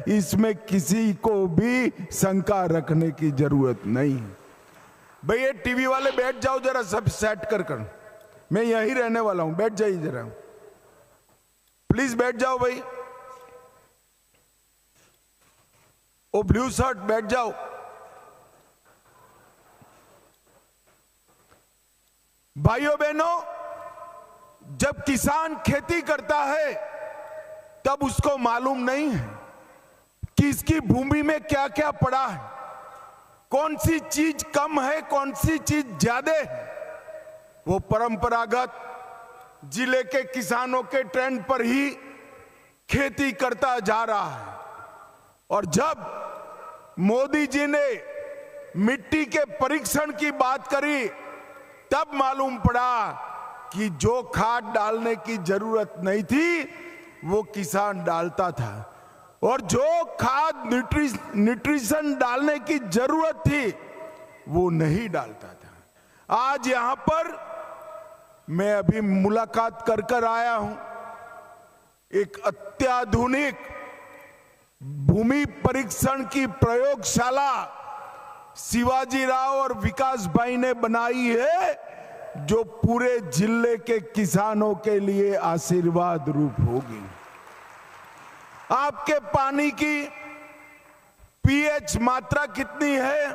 इसमें किसी को भी शंका रखने की जरूरत नहीं है। भाई ये टीवी वाले बैठ जाओ जरा, सब सेट कर मैं यहीं रहने वाला हूं, बैठ जाइए जरा, प्लीज बैठ जाओ भाई। ओ ब्लू शर्ट बैठ जाओ। भाइयों बहनों, जब किसान खेती करता है तब उसको मालूम नहीं है कि इसकी भूमि में क्या क्या पड़ा है, कौन सी चीज कम है, कौन सी चीज ज्यादा है। वो परंपरागत जिले के किसानों के ट्रेंड पर ही खेती करता जा रहा है। और जब मोदी जी ने मिट्टी के परीक्षण की बात करी तब मालूम पड़ा कि जो खाद डालने की जरूरत नहीं थी वो किसान डालता था, और जो खाद न्यूट्रिशन डालने की जरूरत थी वो नहीं डालता था। आज यहां पर मैं अभी मुलाकात कर आया हूं एक अत्याधुनिक भूमि परीक्षण की प्रयोगशाला शिवाजी राव और विकास भाई ने बनाई है, जो पूरे जिले के किसानों के लिए आशीर्वाद रूप होगी। आपके पानी की पीएच मात्रा कितनी है,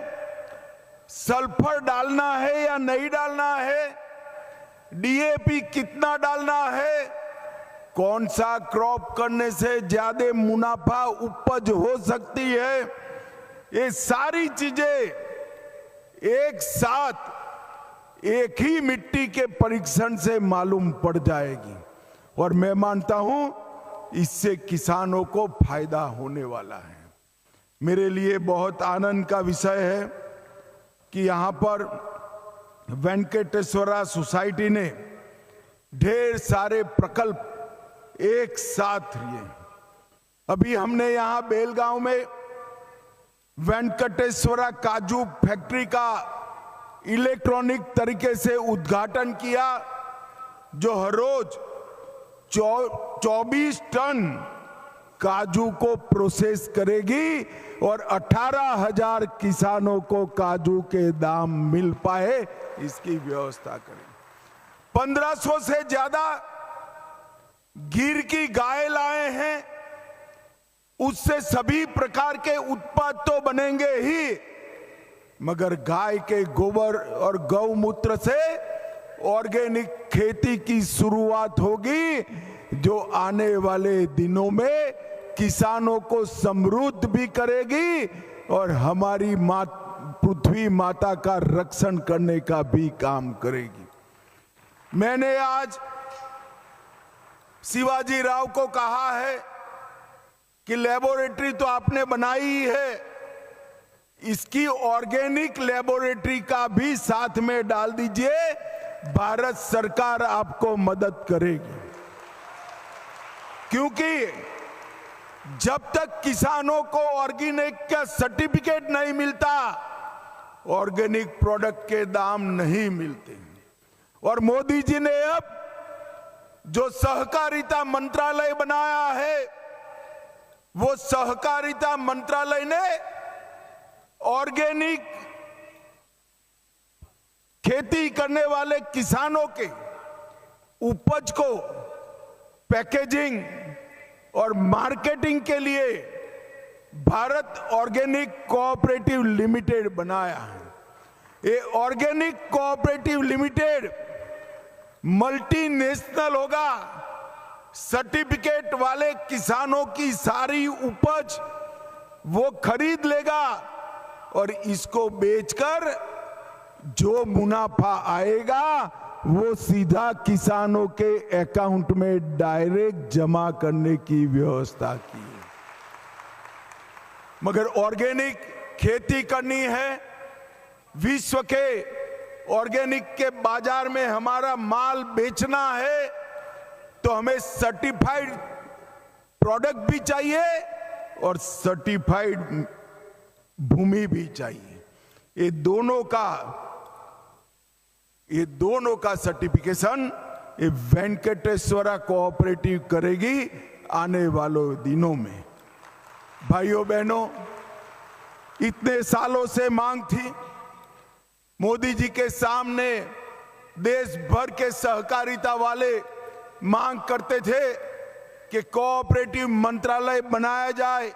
सल्फर डालना है या नहीं डालना है, डीएपी कितना डालना है, कौन सा क्रॉप करने से ज्यादा मुनाफा उपज हो सकती है, ये सारी चीजें एक साथ एक ही मिट्टी के परीक्षण से मालूम पड़ जाएगी। और मैं मानता हूं इससे किसानों को फायदा होने वाला है। मेरे लिए बहुत आनंद का विषय है कि यहां पर वेंकटेश्वरा सोसाइटी ने ढेर सारे प्रकल्प एक साथ लिए। अभी हमने यहां बेलगांव में वेंकटेश्वरा काजू फैक्ट्री का इलेक्ट्रॉनिक तरीके से उद्घाटन किया, जो हर रोज 24 टन काजू को प्रोसेस करेगी और 18,000 किसानों को काजू के दाम मिल पाए इसकी व्यवस्था करेगी। 1500 से ज्यादा गिर की गाय लाए हैं, उससे सभी प्रकार के उत्पाद तो बनेंगे ही, मगर गाय के गोबर और गौमूत्र से ऑर्गेनिक खेती की शुरुआत होगी, जो आने वाले दिनों में किसानों को समृद्ध भी करेगी और हमारी पृथ्वी माता का रक्षण करने का भी काम करेगी। मैंने आज शिवाजी राव को कहा है कि लेबोरेटरी तो आपने बनाई ही है, इसकी ऑर्गेनिक लेबोरेटरी का भी साथ में डाल दीजिए, भारत सरकार आपको मदद करेगी। क्योंकि जब तक किसानों को ऑर्गेनिक का सर्टिफिकेट नहीं मिलता, ऑर्गेनिक प्रोडक्ट के दाम नहीं मिलते। और मोदी जी ने अब जो सहकारिता मंत्रालय बनाया है, वो सहकारिता मंत्रालय ने ऑर्गेनिक खेती करने वाले किसानों के उपज को पैकेजिंग और मार्केटिंग के लिए भारत ऑर्गेनिक कोऑपरेटिव लिमिटेड बनाया है। ये ऑर्गेनिक कोऑपरेटिव लिमिटेड मल्टीनेशनल होगा, सर्टिफिकेट वाले किसानों की सारी उपज वो खरीद लेगा और इसको बेचकर जो मुनाफा आएगा वो सीधा किसानों के अकाउंट में डायरेक्ट जमा करने की व्यवस्था की। मगर ऑर्गेनिक खेती करनी है, विश्व के ऑर्गेनिक के बाजार में हमारा माल बेचना है, तो हमें सर्टिफाइड प्रोडक्ट भी चाहिए और सर्टिफाइड भूमि भी चाहिए। ये दोनों का सर्टिफिकेशन ये वेंकटेश्वरा कोऑपरेटिव करेगी आने वालों दिनों में। भाइयों बहनों, इतने सालों से मांग थी, मोदी जी के सामने देश भर के सहकारिता वाले मांग करते थे कि कोऑपरेटिव मंत्रालय बनाया जाए,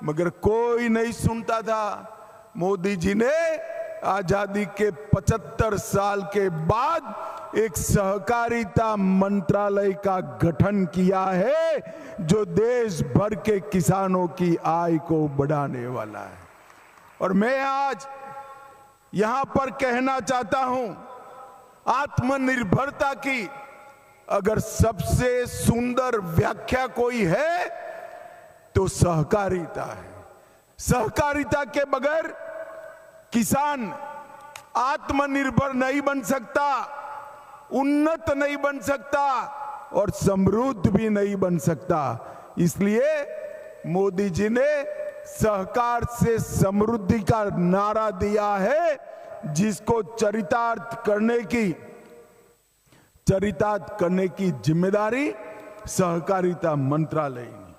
मगर कोई नहीं सुनता था। मोदी जी ने आजादी के 75 साल के बाद एक सहकारिता मंत्रालय का गठन किया है जो देश भर के किसानों की आय को बढ़ाने वाला है। और मैं आज यहां पर कहना चाहता हूं, आत्मनिर्भरता की अगर सबसे सुंदर व्याख्या कोई है तो सहकारिता है। सहकारिता के बगैर किसान आत्मनिर्भर नहीं बन सकता, उन्नत नहीं बन सकता और समृद्ध भी नहीं बन सकता। इसलिए मोदी जी ने सहकार से समृद्धि का नारा दिया है, जिसको चरितार्थ करने की जिम्मेदारी सहकारिता मंत्रालय ने।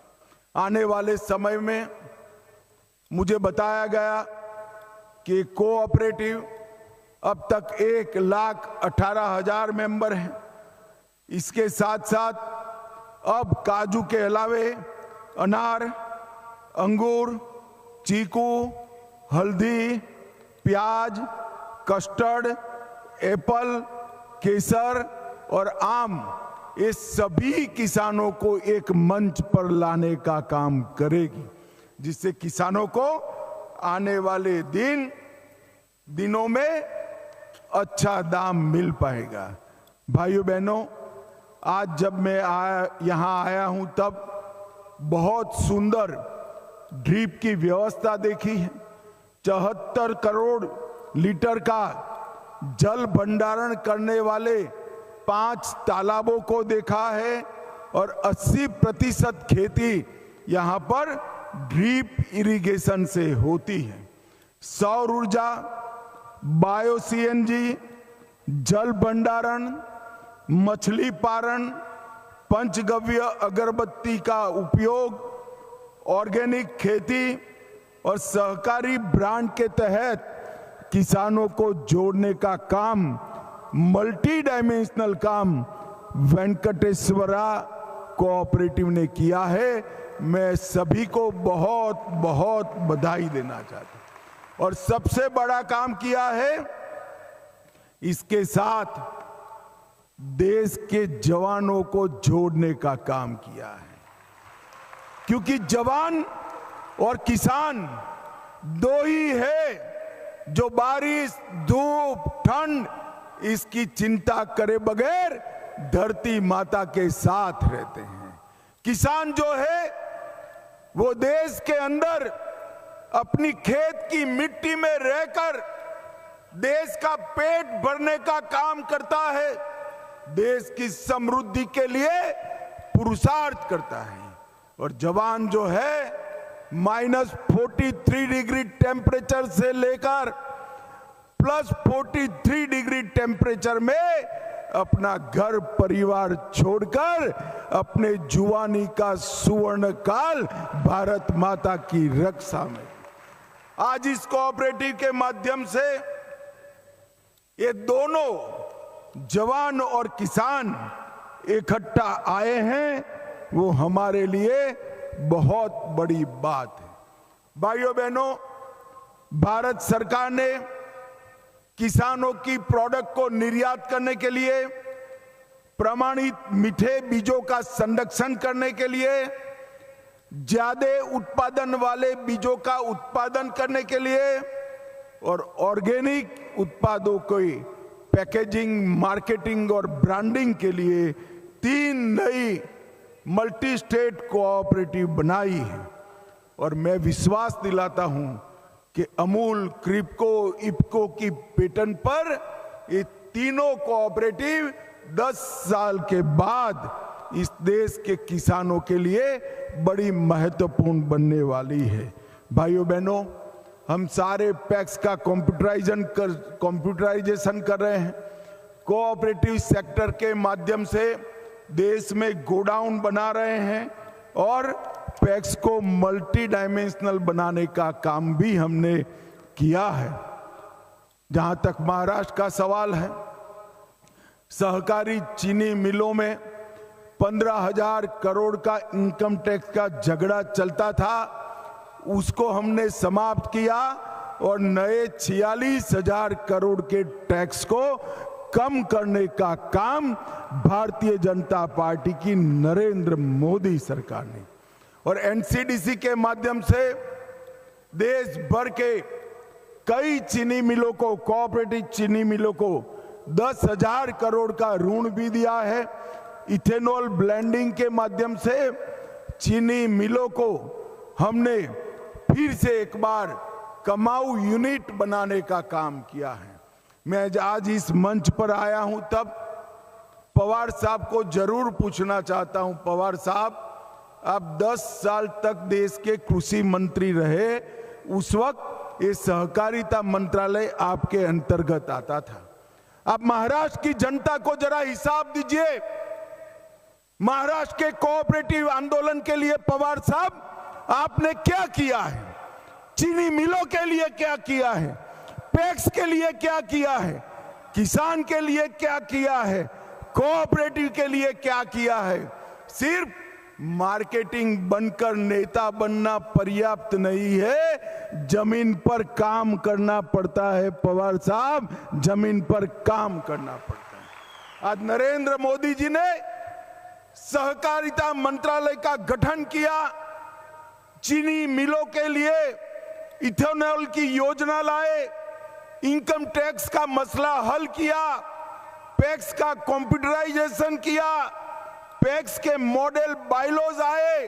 आने वाले समय में मुझे बताया गया कि कोऑपरेटिव अब तक 1,18,000 मेंबर हैं। इसके साथ साथ अब काजू के अलावे अनार, अंगूर, चीकू, हल्दी, प्याज, कस्टर्ड, एप्पल, केसर और आम, ये सभी किसानों को एक मंच पर लाने का काम करेगी, जिससे किसानों को आने वाले दिनों में अच्छा दाम मिल पाएगा। भाइयों बहनों, आज जब मैं यहाँ आया हूँ तब बहुत सुंदर ड्रिप की व्यवस्था देखी है। 74 करोड़ लीटर का जल भंडारण करने वाले 5 तालाबों को देखा है और 80% खेती यहाँ पर ड्रिप इरिगेशन से होती है। सौर ऊर्जा, बायो सीएनजी, जल भंडारण, मछली पालन, पंचगव्य अगरबत्ती का उपयोग, ऑर्गेनिक खेती और सहकारी ब्रांड के तहत किसानों को जोड़ने का काम, मल्टी डायमेंशनल काम वेंकटेश्वरा कोऑपरेटिव ने किया है। मैं सभी को बहुत बहुत बधाई देना चाहता हूं। और सबसे बड़ा काम किया है, इसके साथ देश के जवानों को जोड़ने का काम किया है, क्योंकि जवान और किसान दो ही है जो बारिश, धूप, ठंड इसकी चिंता करे बगैर धरती माता के साथ रहते हैं। किसान जो है वो देश के अंदर अपनी खेत की मिट्टी में रहकर देश का पेट भरने का काम करता है, देश की समृद्धि के लिए पुरुषार्थ करता है। और जवान जो है -43 डिग्री टेम्परेचर से लेकर +43 डिग्री टेम्परेचर में अपना घर परिवार छोड़कर अपने जुवानी का सुवर्ण काल भारत माता की रक्षा में, आज इस कोऑपरेटिव के माध्यम से ये दोनों जवान और किसान इकट्ठा आए हैं, वो हमारे लिए बहुत बड़ी बात है। भाइयों बहनों, भारत सरकार ने किसानों की प्रोडक्ट को निर्यात करने के लिए, प्रमाणित मीठे बीजों का संरक्षण करने के लिए, ज्यादा उत्पादन वाले बीजों का उत्पादन करने के लिए और ऑर्गेनिक उत्पादों की पैकेजिंग, मार्केटिंग और ब्रांडिंग के लिए 3 नई मल्टी स्टेट कोऑपरेटिव बनाई है। और मैं विश्वास दिलाता हूं कि अमूल, क्रिप्को, इफ्को की पेटेंट पर ये तीनों कोऑपरेटिव 10 साल के बाद इस देश के किसानों के लिए बड़ी महत्वपूर्ण बनने वाली है। भाइयों बहनों, हम सारे पैक्स का कंप्यूटराइजेशन कर रहे हैं। कोऑपरेटिव सेक्टर के माध्यम से देश में गोडाउन बना रहे हैं और पैक्स को मल्टी डायमेंशनल बनाने का काम भी हमने किया है। जहां तक महाराष्ट्र का सवाल है, सहकारी चीनी मिलों में 15,000 करोड़ का इनकम टैक्स का झगड़ा चलता था, उसको हमने समाप्त किया और नए 46,000 करोड़ के टैक्स को कम करने का काम भारतीय जनता पार्टी की नरेंद्र मोदी सरकार ने, और एनसीडीसी के माध्यम से देश भर के कई चीनी मिलों को, कोऑपरेटिव चीनी मिलों को 10,000 करोड़ का ऋण भी दिया है। इथेनॉल ब्लेंडिंग के माध्यम से चीनी मिलों को हमने फिर से एक बार कमाऊ यूनिट बनाने का काम किया है। मैं आज इस मंच पर आया हूं तब पवार साहब को जरूर पूछना चाहता हूं, पवार साहब, आप 10 साल तक देश के कृषि मंत्री रहे, उस वक्त ये सहकारिता मंत्रालय आपके अंतर्गत आता था। आप महाराष्ट्र की जनता को जरा हिसाब दीजिए, महाराष्ट्र के कोऑपरेटिव आंदोलन के लिए पवार साहब आपने क्या किया है, चीनी मिलों के लिए क्या किया है, पैक्स के लिए क्या किया है, किसान के लिए क्या किया है, कोऑपरेटिव के लिए क्या किया है। सिर्फ मार्केटिंग बनकर नेता बनना पर्याप्त नहीं है, जमीन पर काम करना पड़ता है पवार साहब, जमीन पर काम करना पड़ता है। आज नरेंद्र मोदी जी ने सहकारिता मंत्रालय का गठन किया, चीनी मिलों के लिए इथेनॉल की योजना लाए, इनकम टैक्स का मसला हल किया, पैक्स का कंप्यूटराइजेशन किया, पैक्स के मॉडल बायलॉज आए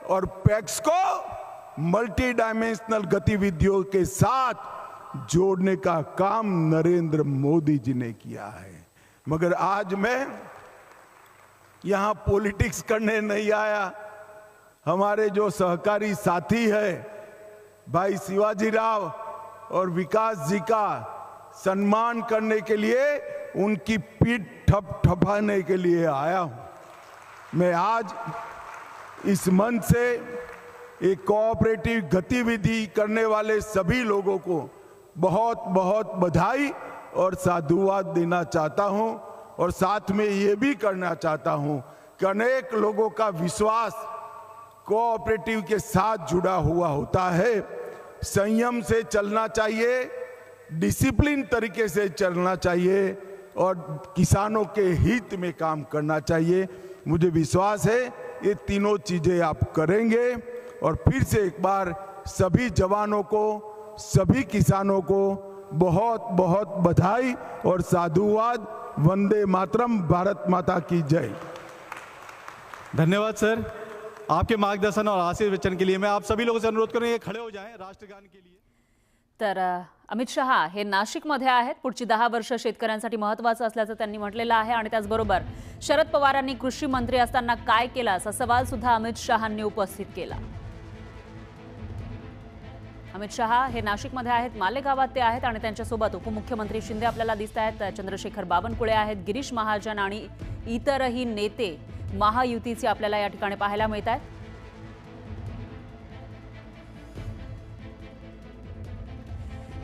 और पैक्स को मल्टी डायमेंशनल गतिविधियों के साथ जोड़ने का काम नरेंद्र मोदी जी ने किया है। मगर आज मैं यहां पॉलिटिक्स करने नहीं आया। हमारे जो सहकारी साथी है भाई शिवाजी राव और विकास जी का सम्मान करने के लिए, उनकी पीठ थपथपाने के लिए आया हूं। मैं आज इस मंच से एक कोऑपरेटिव गतिविधि करने वाले सभी लोगों को बहुत बहुत बधाई और साधुवाद देना चाहता हूं, और साथ में ये भी करना चाहता हूं कि अनेक लोगों का विश्वास कोऑपरेटिव के साथ जुड़ा हुआ होता है। संयम से चलना चाहिए, डिसिप्लिन तरीके से चलना चाहिए और किसानों के हित में काम करना चाहिए। मुझे विश्वास है ये तीनों चीजें आप करेंगे, और फिर से एक बार सभी जवानों को, सभी किसानों को बहुत बहुत बधाई और साधुवाद। वंदे मातरम, भारत माता की जय। धन्यवाद सर, आपके मार्गदर्शन और आशीर्वचन के लिए मैं आप सभी लोगों से अनुरोध करूंगा खड़े हो जाएं राष्ट्रगान के लिए। तर अमित शहा हे नाशिकमध्ये आहेत। पुढची 10 वर्ष शेतकऱ्यांसाठी महत्त्वाचं असल्याचं त्यांनी म्हटलेलं आहे आणि त्याचबरोबर शरद पवारांनी कृषी मंत्री असताना काय केलं असा सवाल सुद्धा अमित शहांनी उपस्थित केला। अमित शहा हे नाशिकमध्ये आहेत, मालेगावात ते आहेत आणि त्यांच्यासोबत उपमुख्यमंत्री शिंदे आपल्याला दिसत आहेत, चंद्रशेखर बावनकुळे आहेत, गिरीश महाजन आणि इतरही नेते महायुतीचे आपल्याला या ठिकाणी पाहायला मिळत आहेत।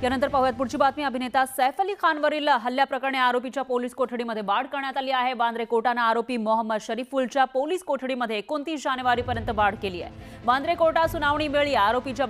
यानंतर पाहूयात पुढची बातमी। अभिनेता सैफ अली खानवरील हल्ल्याप्रकरणी आरोपीच्या पोलीस कोठडीमध्ये वाढ करण्यात आली आहे। बांद्रे कोर्टाने आरोपी मोहम्मद शरीफुलच्या पोलीस कोठडीमध्ये 29 जानेवारीपर्यंत वाढ केली आहे। बांद्रे कोर्टात सुनावणी वेळी आरोपीच्या